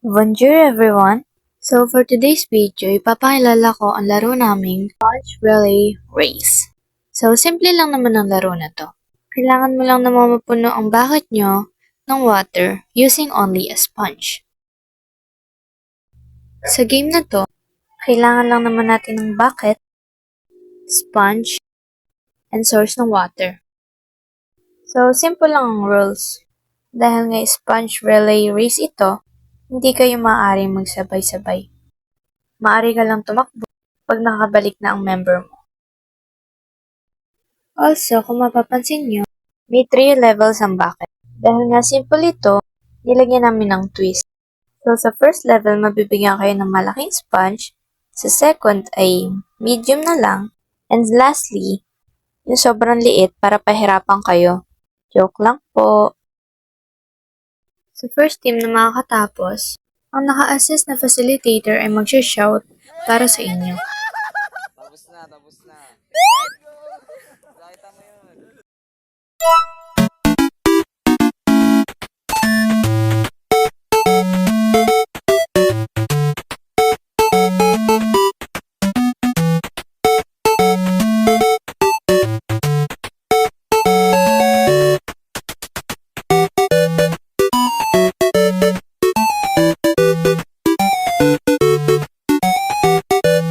Bonjour everyone! So for today's video, ipapakilala ko ang laro naming Sponge Relay Race. So simple lang naman ang laro na to. Kailangan mo lang naman mapuno ang bucket nyo ng water using only a sponge. Sa game na to, kailangan lang naman natin ng bucket, sponge, and source ng water. So simple lang ang rules. Dahil nga Sponge Relay Race ito, hindi kayo maaaring magsabay-sabay. Maaari ka lang tumakbo pag nakabalik na ang member mo. Also, kung mapapansin nyo, may 3 levels ang bucket. Dahil nga simple ito, nilagyan namin ng twist. So, sa first level, mabibigyan kayo ng malaking sponge. Sa second ay medium na lang. And lastly, yung sobrang liit para pahirapan kayo. Joke lang po. Sa first team na makakatapos, ang naka-assist na facilitator ay mag-shout para sa inyo. Tapos na. Nakita mo yun.